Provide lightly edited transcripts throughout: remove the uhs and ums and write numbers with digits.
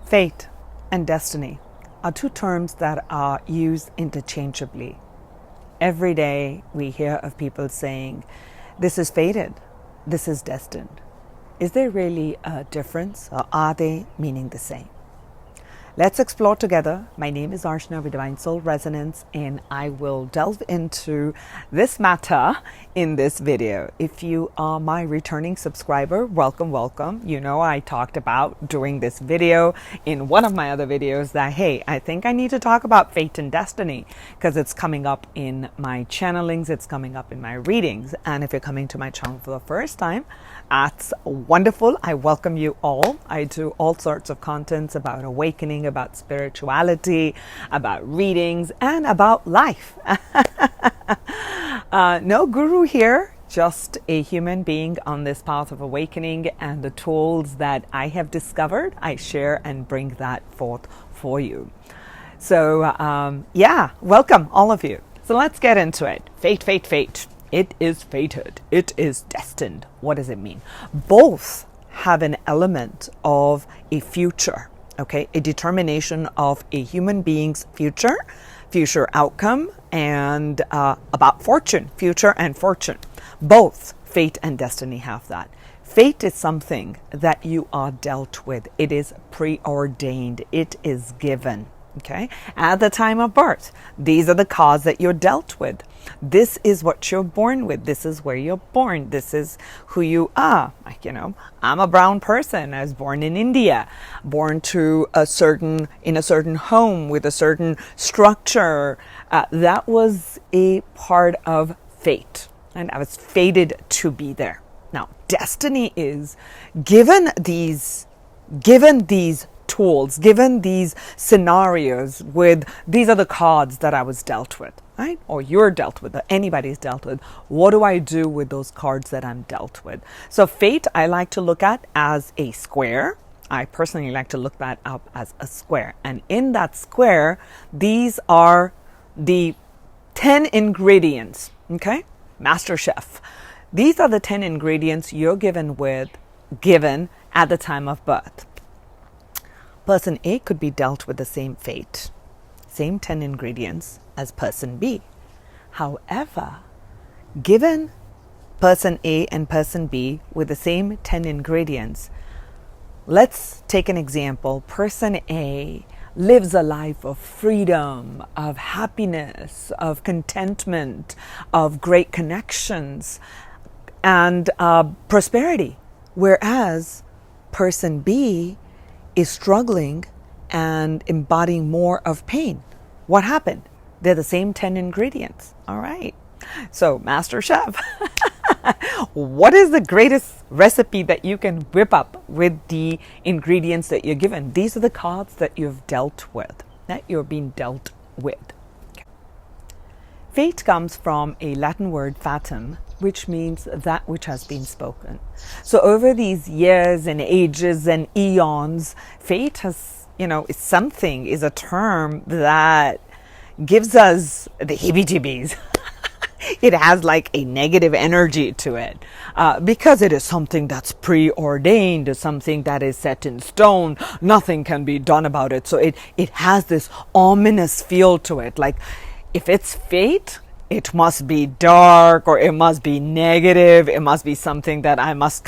Fate and destiny are two terms that are used interchangeably. Every day we hear of people saying, this is fated, this is destined. Is there really a difference, or are they meaning the same? Let's explore together. My name is Archana with Divine Soul Resonance, and I will delve into this matter in this video. If you are my returning subscriber, welcome, welcome. You know, I talked about doing this video in one of my other videos that, hey, I think I need to talk about fate and destiny because it's coming up in my channelings, it's coming up in my readings. And if you're coming to my channel for the first time, that's wonderful. I welcome you all. I do all sorts of contents about awakening, about spirituality, about readings, and about life. No guru here, just a human being on this path of awakening, and the tools that I have discovered, I share and bring that forth for you. So, yeah, welcome all of you. So let's get into it. Fate, fate, fate. It is fated. It is destined. What does it mean? Both have an element of a future, okay? A determination of a human being's future outcome, and about fortune, future and fortune. Both fate and destiny have that. Fate is something that you are dealt with. It is preordained. It is given. Okay, at the time of birth, these are the cards that you're dealt with. This is what you're born with. This is where you're born. This is who you are. Like, you know, I'm a brown person. I was born in India, born in a certain home with a certain structure. That was a part of fate, and I was fated to be there. Now, destiny is given these tools, given these scenarios, with these are the cards that I was dealt with, right? Or you're dealt with, or anybody's dealt with. What do I do with those cards that I'm dealt with? So fate, I like to look at as a square. I personally like to look that up as a square. And in that square, these are the 10 ingredients, okay? Master Chef. These are the 10 ingredients you're given at the time of birth. Person A could be dealt with the same fate, same 10 ingredients as person B. However, given person A and person B with the same 10 ingredients, let's take an example. Person A lives a life of freedom, of happiness, of contentment, of great connections, and prosperity, whereas person B is struggling and embodying more of pain. What happened? They're the same 10 ingredients. All right. So, Master Chef, what is the greatest recipe that you can whip up with the ingredients that you're given? These are the cards that you've dealt with, that you're being dealt with. Okay. Fate comes from a Latin word fatum, which means that which has been spoken. So over these years and ages and eons, fate is a term that gives us the heebie-jeebies. It has like a negative energy to it because it is something that's preordained, something that is set in stone. Nothing can be done about it. So it has this ominous feel to it. Like, if it's fate, it must be dark, or it must be negative. It must be something that I must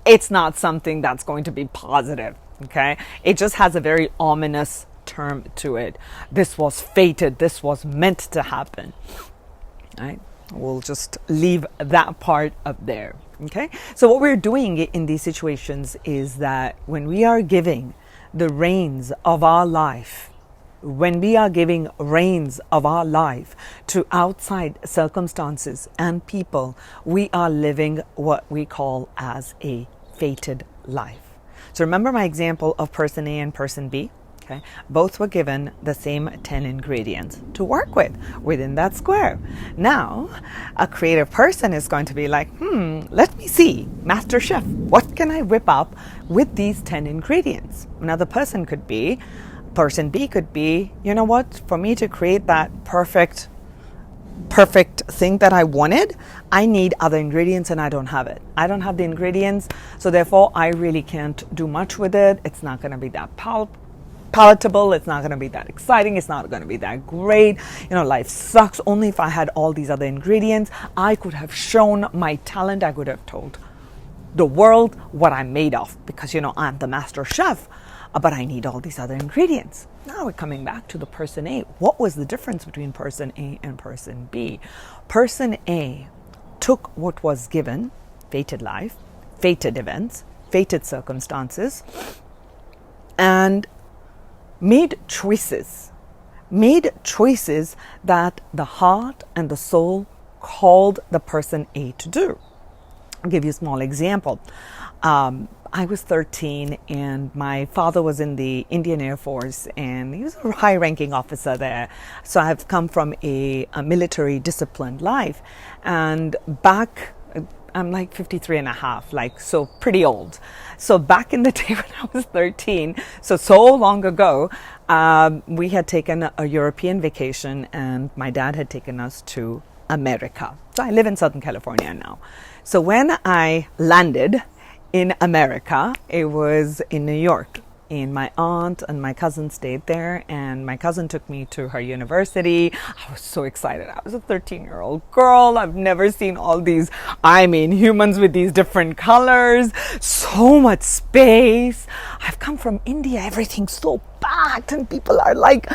it's not something that's going to be positive. Okay. It just has a very ominous term to it. This was fated. This was meant to happen. Right. We'll just leave that part up there. Okay. So what we're doing in these situations is that when we are giving the reins of our life, to outside circumstances and people, we are living what we call as a fated life. So remember my example of person A and person B? Okay. Both were given the same 10 ingredients to work with within that square. Now, a creative person is going to be like, let me see, Master Chef, what can I whip up with these 10 ingredients? Another person B could be, you know what, for me to create that perfect perfect thing that I wanted, I need other ingredients and I don't have it. I don't have the ingredients, so therefore I really can't do much with it. It's not going to be that palatable. It's not going to be that exciting. It's not going to be that great. Life sucks. Only if I had all these other ingredients, I could have shown my talent. I could have told the world what I'm made of, because I'm the master chef, but I need all these other ingredients. Now we're coming back to the person A. What was the difference between person A and person B? Person A took what was given, fated life, fated events, fated circumstances, and made choices that the heart and the soul called the person A to do. I'll give you a small example. I was 13 and my father was in the Indian Air Force and he was a high-ranking officer there. So I've come from a military disciplined life, and back I'm like 53 and a half, so pretty old. So back in the day when I was 13, so long ago, we had taken a European vacation and my dad had taken us to America. So I live in Southern California now. So when I landed in America, it was in New York. And my aunt and my cousin stayed there, and my cousin took me to her university. I was so excited. I was a 13-year-old girl. I've never seen all these, humans with these different colors, so much space. I've come from India. Everything's so packed and people are like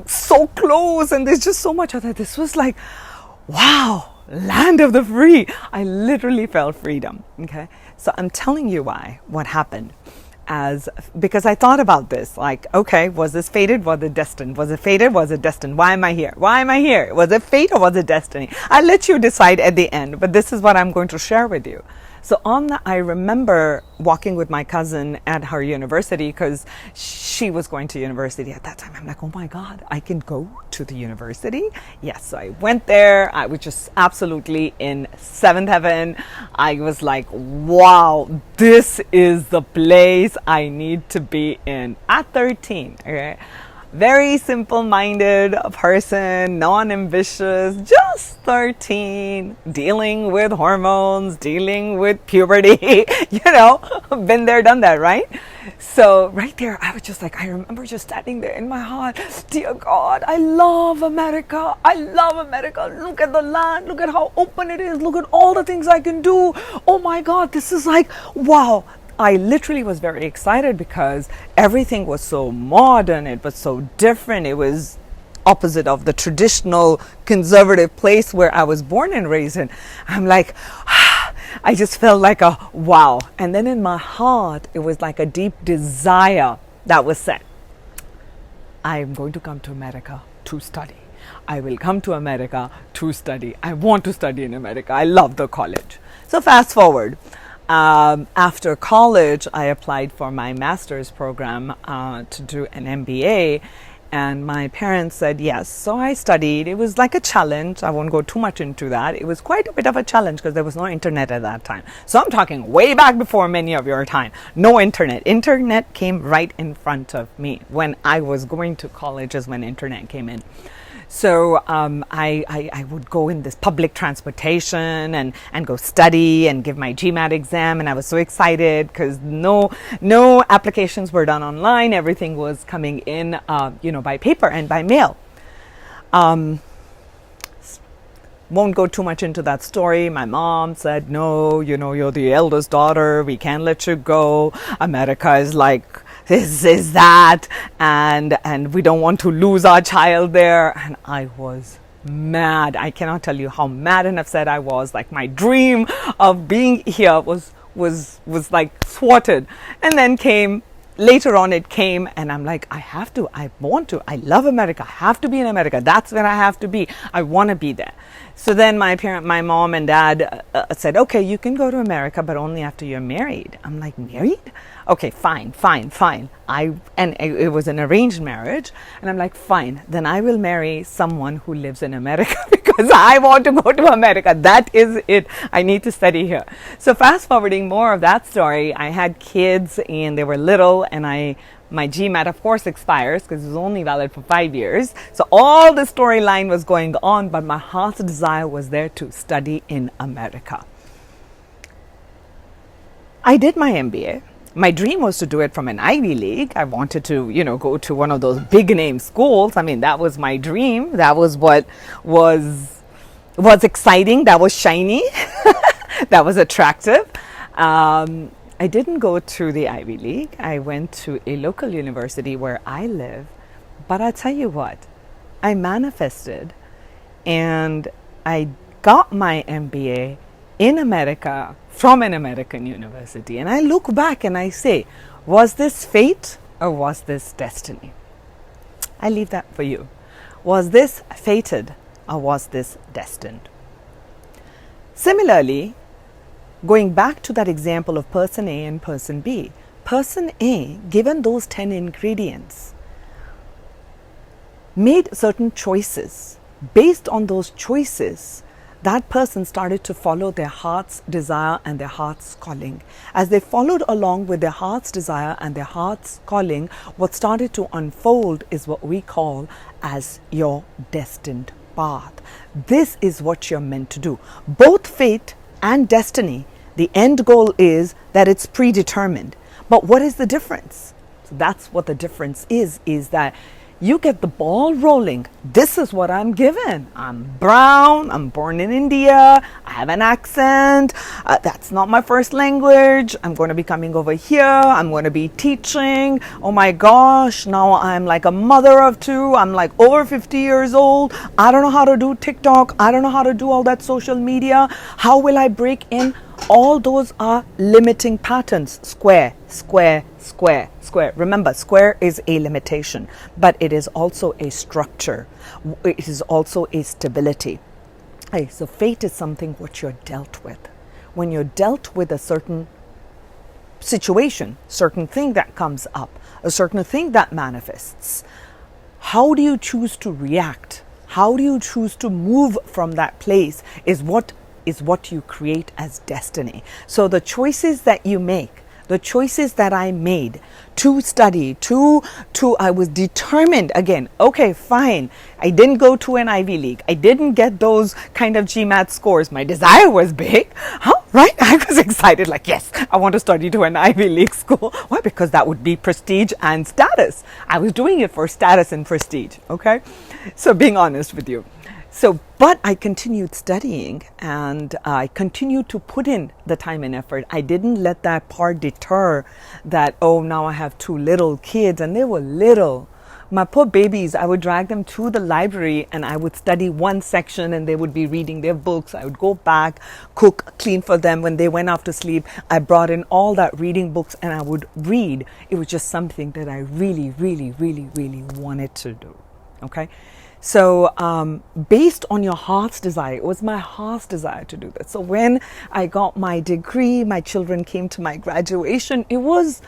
so close, and there's just so much of that. This was like, wow, land of the free. I literally felt freedom. Okay. So I'm telling you what happened. Because I thought about this, okay, was this fated? Was it destined? Was it fated? Was it destined? Why am I here? Why am I here? Was it fate or was it destiny? I'll let you decide at the end, but this is what I'm going to share with you. So I remember walking with my cousin at her university, because she was going to university at that time. I'm like, oh my God, I can go to the university? Yes. So I went there. I was just absolutely in seventh heaven. I was like, wow, this is the place I need to be in at 13. Okay. Very simple-minded person, non-ambitious, just 13, dealing with hormones, dealing with puberty, been there, done that, right? So right there, I was just like, I remember just standing there in my heart, dear God, I love America. I love America. Look at the land. Look at how open it is. Look at all the things I can do. Oh my God, this is like, wow. I literally was very excited because everything was so modern. It was so different. It was opposite of the traditional conservative place where I was born and raised in. I'm like, I just felt like a wow. And then in my heart, it was like a deep desire that was set. I'm going to come to America to study. I will come to America to study. I want to study in America. I love the college. So fast forward. After college, I applied for my master's program to do an MBA, and my parents said yes. So I studied. It was like a challenge. I won't go too much into that. It was quite a bit of a challenge because there was no internet at that time. So I'm talking way back before many of your time. No internet. Internet came right in front of me. When I was going to college is when internet came in. So I would go in this public transportation and go study and give my GMAT exam, and I was so excited because no applications were done online. Everything was coming in by paper and by mail. Won't go too much into that story. My mom said, no, you're the eldest daughter. We can't let you go. America is like this is that, and we don't want to lose our child there. And I was mad. I cannot tell you how mad and upset I was. Like my dream of being here was like thwarted. And then later on it came, and I'm like, I want to, I love America. I have to be in America. That's where I have to be. I want to be there. So then my mom and dad said, okay, you can go to America, but only after you're married. I'm like, married? Okay, fine. it was an arranged marriage, and I'm like, fine, then I will marry someone who lives in America because I want to go to America. That is it. I need to study here. So fast forwarding more of that story, I had kids and they were little, and my GMAT, of course, expires because it was only valid for 5 years. So all the storyline was going on, but my heart's desire was there to study in America. I did my MBA. My dream was to do it from an Ivy League. I wanted to, go to one of those big name schools. I mean, that was my dream. That was what was exciting. That was shiny. That was attractive. I didn't go to the Ivy League. I went to a local university where I live. But I'll tell you what, I manifested and I got my MBA in America from an American university. And I look back and I say, was this fate or was this destiny? I leave that for you. Was this fated or was this destined? Similarly, going back to that example of person A and person B, person A, given those 10 ingredients, made certain choices. Based on those choices, that person started to follow their heart's desire and their heart's calling. As they followed along with their heart's desire and their heart's calling, what started to unfold is what we call as your destined path. This is what you're meant to do. Both fate and destiny, the end goal is that it's predetermined. But what is the difference? So that's what the difference is that you get the ball rolling. This is what I'm given. I'm brown. I'm born in India. I have an accent. That's not my first language. I'm going to be coming over here. I'm going to be teaching. Oh my gosh. Now I'm like a mother of two. I'm like over 50 years old. I don't know how to do TikTok. I don't know how to do all that social media. How will I break in? All those are limiting patterns. Square, square, square, square. Remember, square is a limitation, but it is also a structure. It is also a stability. Okay, so fate is something what you're dealt with. When you're dealt with a certain situation, certain thing that comes up, a certain thing that manifests, how do you choose to react? How do you choose to move from that place is what you create as destiny. So the choices that you make, the choices that I made to study, I was determined again, okay, fine. I didn't go to an Ivy League. I didn't get those kind of GMAT scores. My desire was big. Right? I was excited, like, yes, I want to study to an Ivy League school. Why? Because that would be prestige and status. I was doing it for status and prestige. Okay. So being honest with you. But I continued studying and I continued to put in the time and effort. I didn't let that part deter that, oh, now I have 2 little kids, and they were little. My poor babies, I would drag them to the library and I would study one section and they would be reading their books. I would go back, cook, clean for them. When they went off to sleep, I brought in all that reading books and I would read. It was just something that I really, really, really, really wanted to do. Okay. So based on your heart's desire, it was my heart's desire to do that. So when I got my degree, my children came to my graduation, it was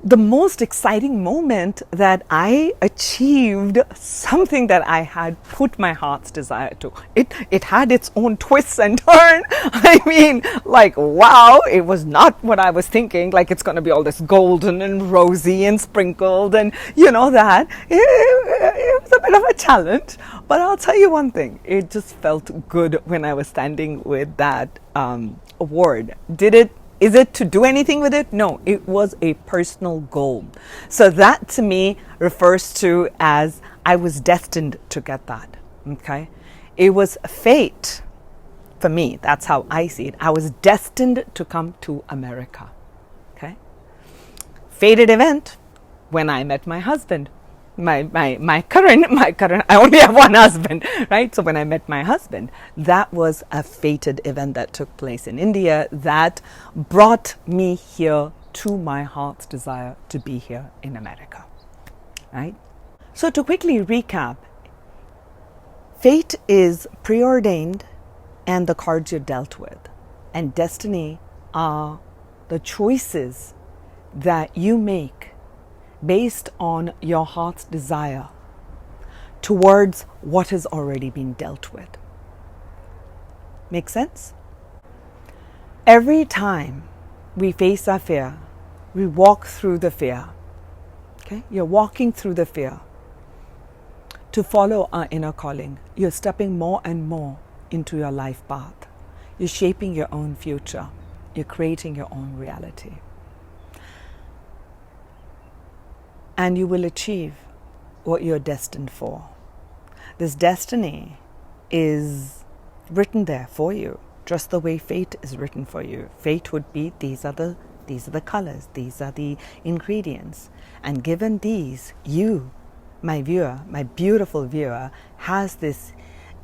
the most exciting moment that I achieved something that I had put my heart's desire to. It had its own twists and turns. I mean, like, wow, it was not what I was thinking, like it's going to be all this golden and rosy and sprinkled and that. It was a bit of a challenge, but I'll tell you one thing. It just felt good when I was standing with that award. Is it to do anything with it? No, it was a personal goal. So that to me refers to as I was destined to get that. Okay. It was fate for me. That's how I see it. I was destined to come to America. Okay. Fated event when I met my husband. My current, I only have one husband, right? So when I met my husband, that was a fated event that took place in India that brought me here to my heart's desire to be here in America, right? So to quickly recap, fate is preordained and the cards you're dealt with, and destiny are the choices that you make based on your heart's desire towards what has already been dealt with. Make sense? Every time we face our fear, we walk through the fear. Okay? You're walking through the fear to follow our inner calling. You're stepping more and more into your life path. You're shaping your own future. You're creating your own reality. And you will achieve what you're destined for. This destiny is written there for you, just the way fate is written for you. Fate would be, these are the colors, these are the ingredients. And given these, you, my viewer, my beautiful viewer, has this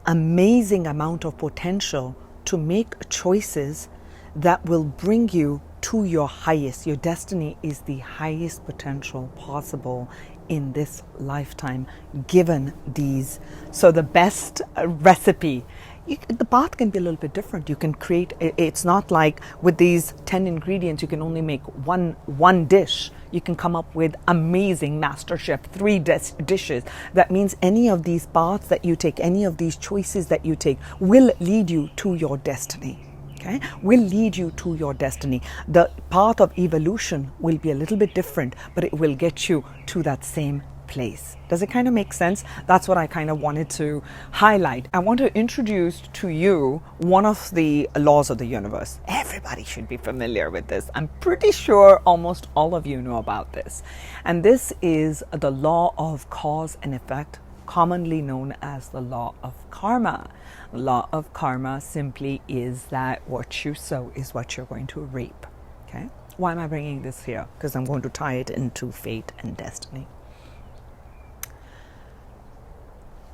amazing amount of potential to make choices that will bring you to your highest. Your destiny is the highest potential possible in this lifetime, given these. So the best recipe, the path can be a little bit different. You can create, it's not like with these 10 ingredients, you can only make one dish. You can come up with amazing master chef, 3 dishes. That means any of these paths that you take, any of these choices that you take will lead you to your destiny. Okay, will lead you to your destiny. The path of evolution will be a little bit different, but it will get you to that same place. Does it kind of make sense? That's what I kind of wanted to highlight. I want to introduce to you one of the laws of the universe. Everybody should be familiar with this. I'm pretty sure almost all of you know about this. And this is the law of cause and effect, commonly known as the law of karma. Law of karma simply is that what you sow is what you're going to reap. Okay? Why am I bringing this here? Because I'm going to tie it into fate and destiny.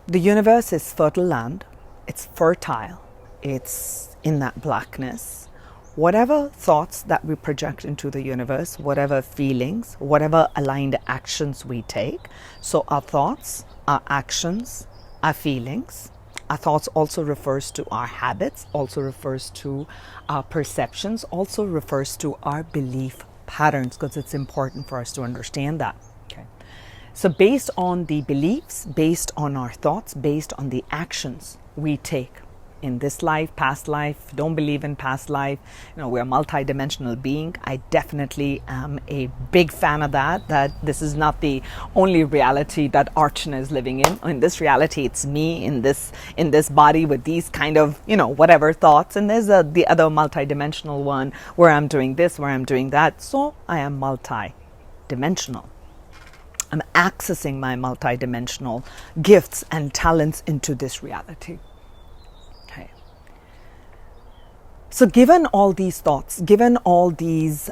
The universe is fertile land. It's fertile. It's in that blackness. Whatever thoughts that we project into the universe, whatever feelings, whatever aligned actions we take. So our thoughts, our actions, our feelings. Our thoughts also refers to our habits, also refers to our perceptions, also refers to our belief patterns, because it's important for us to understand that. Okay. So based on the beliefs, based on our thoughts, based on the actions we take in this life, past life, don't believe in past life, we're a multi-dimensional being. I definitely am a big fan of that this is not the only reality that Archana is living in. In this reality, it's me in this body with these kind of, whatever thoughts. And there's the other multi-dimensional one where I'm doing this, where I'm doing that. So I am multi-dimensional. I'm accessing my multi-dimensional gifts and talents into this reality. So given all these thoughts, given all these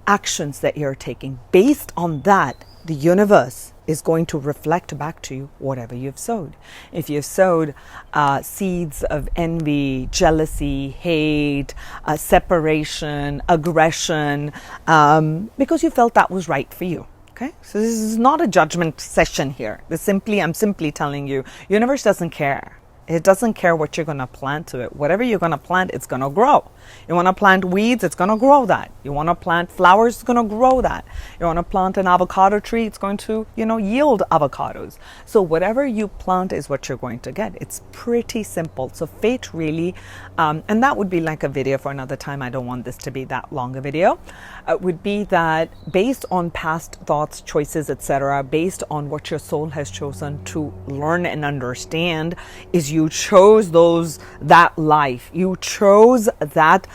actions that you're taking, based on that, the universe is going to reflect back to you whatever you've sowed. If you've sowed seeds of envy, jealousy, hate, separation, aggression, because you felt that was right for you. Okay, so this is not a judgment session here. I'm simply telling you, universe doesn't care. It doesn't care what you're going to plant to it. Whatever you're going to plant, it's going to grow. You want to plant weeds, it's going to grow that. You want to plant flowers, it's going to grow that. You want to plant an avocado tree, it's going to, yield avocados. So whatever you plant is what you're going to get. It's pretty simple. So fate really, and that would be like a video for another time. I don't want this to be that long a video. Would be that based on past thoughts, choices, etc., based on what your soul has chosen to learn and understand, is you chose that life. You chose that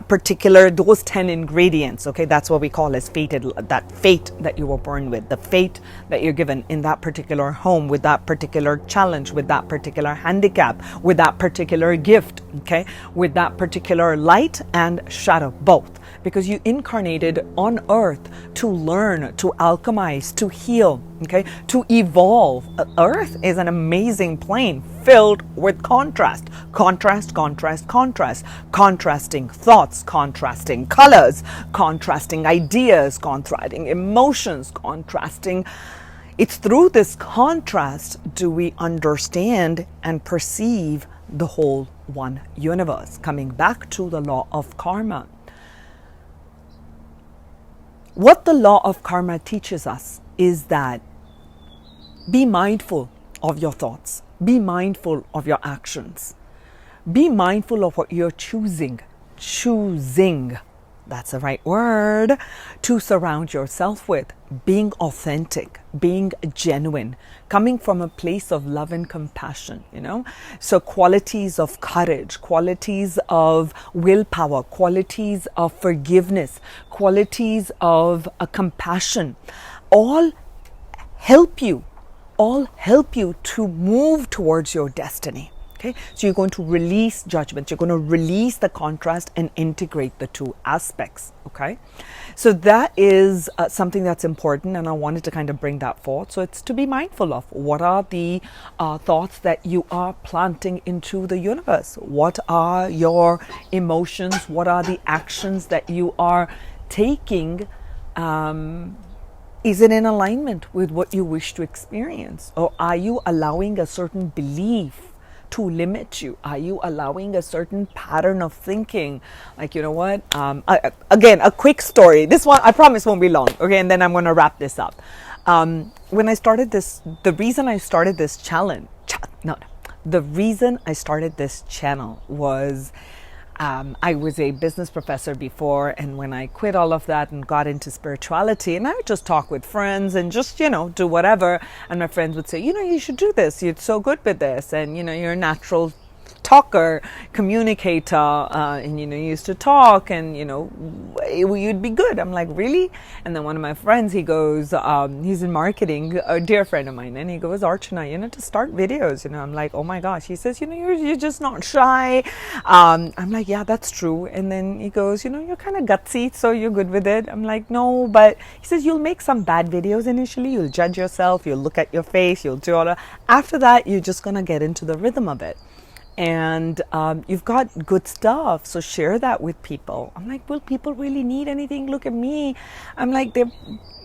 particular, those 10 ingredients. Okay, that's what we call as fated, that fate that you were born with, the fate that you're given in that particular home, with that particular challenge, with that particular handicap, with that particular gift, okay, with that particular light and shadow, both. Because you incarnated on earth to learn, to alchemize, to heal, okay, to evolve. Earth is an amazing plane filled with contrast, contrasting thoughts, contrasting colors, contrasting ideas, contrasting emotions, contrasting. It's through this contrast do we understand and perceive the whole one universe. Coming back to the law of karma. What the law of karma teaches us is that be mindful of your thoughts, be mindful of your actions, be mindful of what you're choosing, that's the right word, to surround yourself with, being authentic, being genuine, coming from a place of love and compassion, So qualities of courage, qualities of willpower, qualities of forgiveness, qualities of compassion, all help you to move towards your destiny. Okay, so you're going to release judgment, you're going to release the contrast and integrate the two aspects. Okay, so that is something that's important, and I wanted to kind of bring that forth. So it's to be mindful of what are the thoughts that you are planting into the universe, what are your emotions, what are the actions that you are taking. Is it in alignment with what you wish to experience, or are you allowing a certain belief to limit you? Are you allowing a certain pattern of thinking? Like, again, a quick story. This one, I promise, won't be long. Okay, and then I'm going to wrap this up. When I started this, the reason I started this channel was I was a business professor before, and when I quit all of that and got into spirituality, and I would just talk with friends and just, do whatever. And my friends would say, you should do this. You're so good with this. And, you're a natural talker, communicator, and, you used to talk and, you'd be good. I'm like, really? And then one of my friends, he goes, he's in marketing, a dear friend of mine, and he goes, Archana, to start videos, I'm like, oh my gosh. He says, you're just not shy. I'm like, yeah, that's true. And then he goes, you're kind of gutsy, so you're good with it. I'm like, no, but he says, you'll make some bad videos initially. You'll judge yourself. You'll look at your face. You'll do all that. After that, you're just going to get into the rhythm of it. And you've got good stuff, so share that with people. I'm like, will people really need anything? Look at me. I'm like,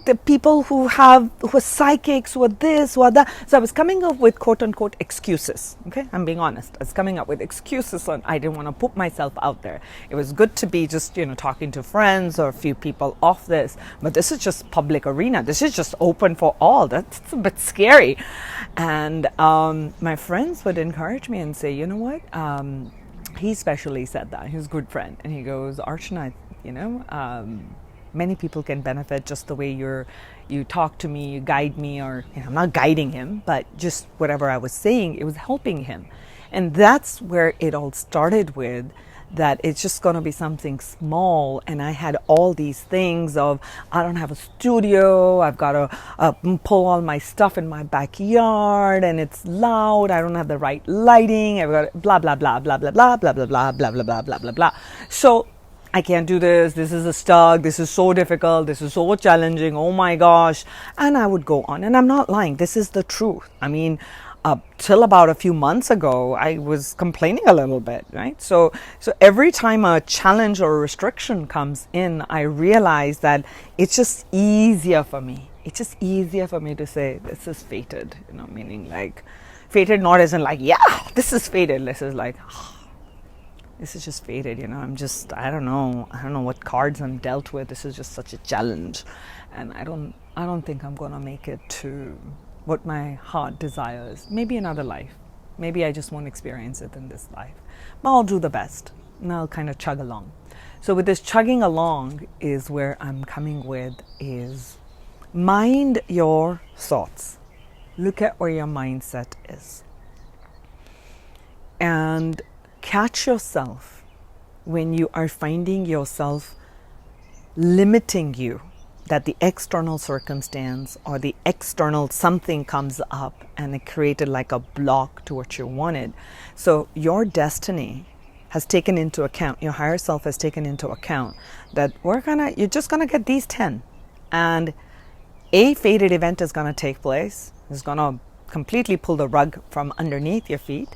the people who are psychics, who are this, who are that. So I was coming up with quote unquote excuses. Okay, I'm being honest. I was coming up with excuses, and I didn't want to put myself out there. It was good to be just talking to friends or a few people off this, but this is just public arena. This is just open for all. That's a bit scary. And my friends would encourage me and say, you know what? He especially said that. He's a good friend, and he goes, Archana, many people can benefit just the way you talk to me, you guide me, or I'm not guiding him, but just whatever I was saying, it was helping him. And that's where it all started with, that it's just going to be something small. And I had all these things of, I don't have a studio, I've got to pull all my stuff in my backyard, and it's loud, I don't have the right lighting, I've got blah, blah, blah, blah, blah, blah, blah, blah, blah, blah, blah, blah, blah, blah, blah. So I can't do this. This is a stuck. This is so difficult. This is so challenging. Oh my gosh. And I would go on. And I'm not lying. This is the truth. I mean, till about a few months ago, I was complaining a little bit, right? So every time a challenge or a restriction comes in, I realize that it's just easier for me. It's just easier for me to say, this is fated, meaning like fated, not as in like, yeah, this is fated. This is like, this is just fated, I don't know what cards I'm dealt with. This is just such a challenge, and I don't think I'm gonna make it to what my heart desires. Maybe another life. Maybe I just won't experience it in this life. But I'll do the best, and I'll kind of chug along. So with this chugging along is where I'm coming with is mind your thoughts. Look at where your mindset is, and catch yourself when you are finding yourself limiting you, that the external circumstance or the external something comes up and it created like a block to what you wanted. So your destiny has taken into account, your higher self has taken into account that you're just gonna get these 10, and a fated event is gonna take place. It's gonna completely pull the rug from underneath your feet.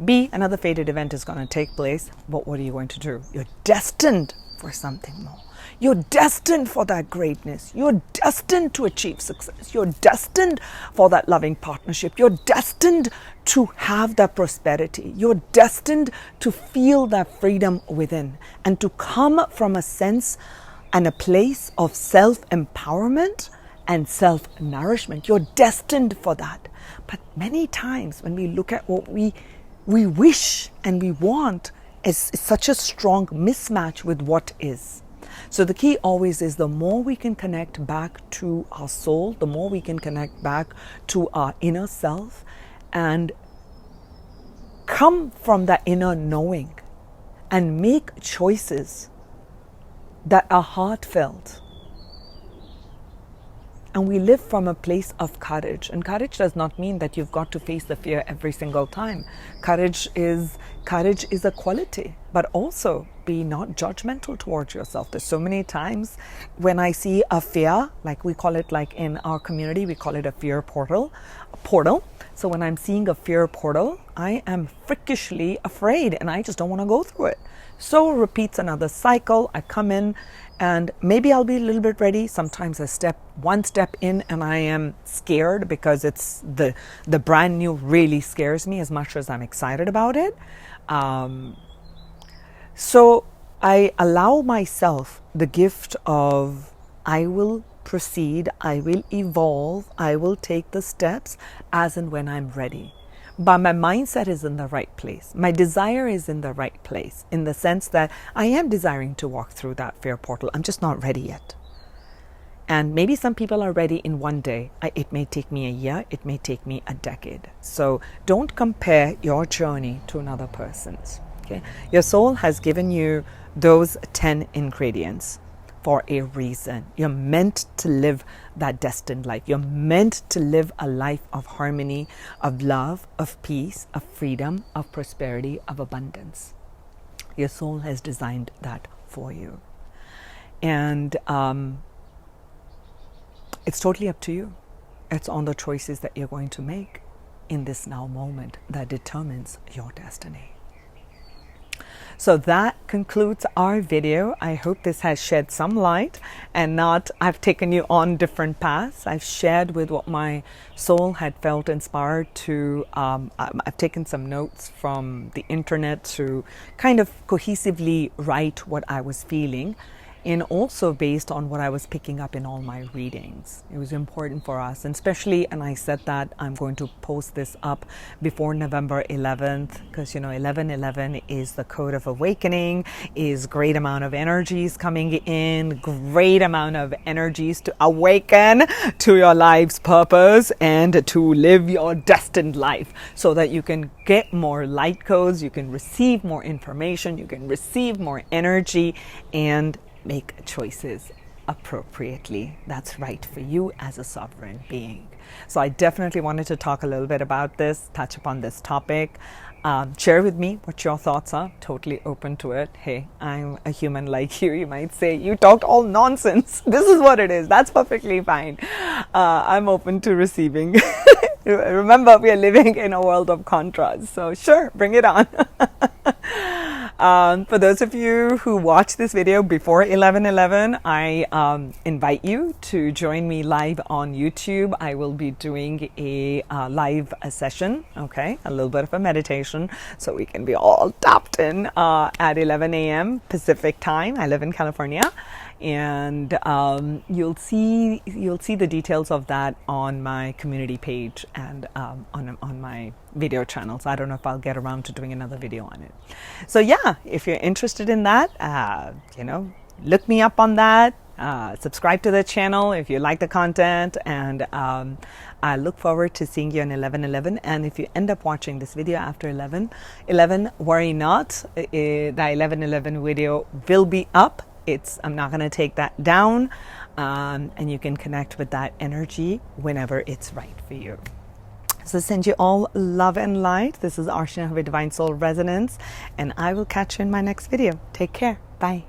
B, another fated event is going to take place, but what are you going to do? You're destined for something more. You're destined for that greatness. You're destined to achieve success. You're destined for that loving partnership. You're destined to have that prosperity. You're destined to feel that freedom within, and to come from a sense and a place of self-empowerment and self-nourishment. You're destined for that. But many times when we look at what we wish and we want, is such a strong mismatch with what is. So the key always is, the more we can connect back to our soul, the more we can connect back to our inner self and come from that inner knowing and make choices that are heartfelt. And we live from a place of courage. And courage does not mean that you've got to face the fear every single time. Courage is a quality, but also be not judgmental towards yourself. There's so many times when I see a fear, like we call it, like in our community, we call it a fear portal. So when I'm seeing a fear portal, I am freakishly afraid and I just don't want to go through it. So it repeats another cycle. I come in and maybe I'll be a little bit ready. Sometimes I step one step in and I am scared because it's the brand new really scares me as much as I'm excited about it. So I allow myself the gift of, I will proceed, I will evolve, I will take the steps as and when I'm ready. But my mindset is in the right place. My desire is in the right place, in the sense that I am desiring to walk through that fear portal. I'm just not ready yet. And maybe some people are ready in one day. It may take me a year. It may take me a decade. So don't compare your journey to another person's. Okay? Your soul has given you those 10 ingredients for a reason. You're meant to live that destined life. You're meant to live a life of harmony, of love, of peace, of freedom, of prosperity, of abundance. Your soul has designed that for you. And it's totally up to you. It's on the choices that you're going to make in this now moment that determines your destiny. So that concludes our video. I hope this has shed some light and not, I've taken you on different paths. I've shared with what my soul had felt inspired to. I've taken some notes from the internet to kind of cohesively write what I was feeling, and also based on what I was picking up in all my readings. It was important for us, and especially, and I said that I'm going to post this up before November 11th, because 11/11 is the code of awakening, is great amount of energies coming in, great amount of energies to awaken to your life's purpose and to live your destined life, so that you can get more light codes, you can receive more information, you can receive more energy, and make choices appropriately that's right for you as a sovereign being. So I definitely wanted to talk a little bit about this, touch upon this topic. Share with me what your thoughts are. Totally open to it. Hey, I'm a human like you. You might say, you talked all nonsense. This is what it is. That's perfectly fine. I'm open to receiving. Remember, we are living in a world of contrast. So sure, bring it on. For those of you who watch this video before 11/11, I invite you to join me live on YouTube. I will be doing a live session, okay, a little bit of a meditation, so we can be all tapped in at 11 a.m. Pacific time. I live in California, and you'll see the details of that on my community page and on my video channel. So I don't know if I'll get around to doing another video on it. So yeah, if you're interested in that, look me up on that. Subscribe to the channel if you like the content, and I look forward to seeing you on 11/11. And if you end up watching this video after 11/11, worry not, the 11/11 video will be up. I'm not going to take that down, and you can connect with that energy whenever it's right for you. So send you all love and light. This is Archana with Divine Soul Resonance, and I will catch you in my next video. Take care. Bye.